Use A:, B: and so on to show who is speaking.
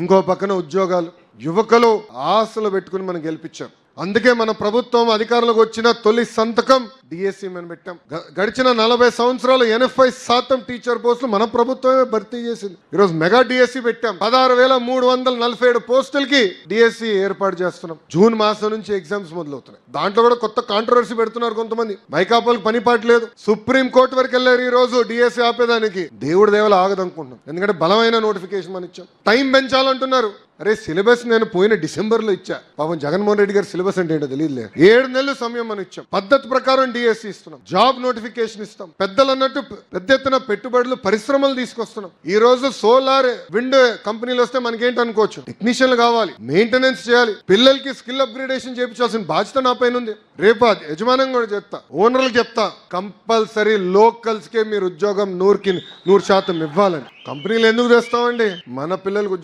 A: ఇంకో పక్కన ఉద్యోగాలు, యువకులు ఆశలు పెట్టుకుని మనం గెలిపించాం. అందుకే మన ప్రభుత్వం అధికారంలోకి వచ్చిన తొలి సంతకం డిఎస్సి మనం పెట్టాం. గడిచిన 40 సంవత్సరాలు 80% టీచర్ పోస్టులు మన ప్రభుత్వమే భర్తీ చేసింది. ఈరోజు మెగా డిఎస్సి పెట్టాం. 16,347 పోస్టులకి డిఎస్సి ఏర్పాటు చేస్తున్నాం. జూన్ మాసం నుంచి ఎగ్జామ్స్ మొదలవుతున్నాయి. దాంట్లో కూడా కొత్త కాంట్రవర్సీ పెడుతున్నారు కొంతమంది. మైకాపాలకు పని పాట లేదు, సుప్రీం కోర్టు వరకు వెళ్ళారు. ఈ రోజు డిఎస్సి ఆపేదానికి దేవుడి దేవలు ఆగదనుకుంటున్నాం. ఎందుకంటే బలమైన నోటిఫికేషన్ మనం ఇచ్చాం. టైం పెంచాలంటున్నారు. అరే సిలబస్ నేను పోయిన డిసెంబర్లో ఇచ్చా. పాపం జగన్మోహన్ రెడ్డి గారు సిలబస్ అంటే ఏంటో తెలియదులే. 7 నెలలు సమయం మనం ఇచ్చాం. పద్ధతి ప్రకారం డిఎస్సి ఇస్తున్నాం. జాబ్ నోటిఫికేషన్ ఇస్తాం. పెద్దలు అన్నట్టు పెద్ద ఎత్తున పెట్టుబడులు, పరిశ్రమలు తీసుకొస్తున్నాం. ఈ రోజు సోలార్, విండ్ కంపెనీలు వస్తే మనకేంటి అనుకోవచ్చు, టెక్నీషియన్లు కావాలి, మెయింటెనెన్స్ చేయాలి, పిల్లలకి స్కిల్ అప్గ్రేడేషన్ చేయించాల్సిన బాధ్యత నా పైన ఉంది. రేపు యజమానం కూడా చెప్తా, ఓనర్లకు చెప్తా, కంపల్సరీ లోకల్స్ కే మీరు ఉద్యోగం 100% ఇవ్వాలని. కంపెనీలు ఎందుకు తెస్తామండి? మన పిల్లలకు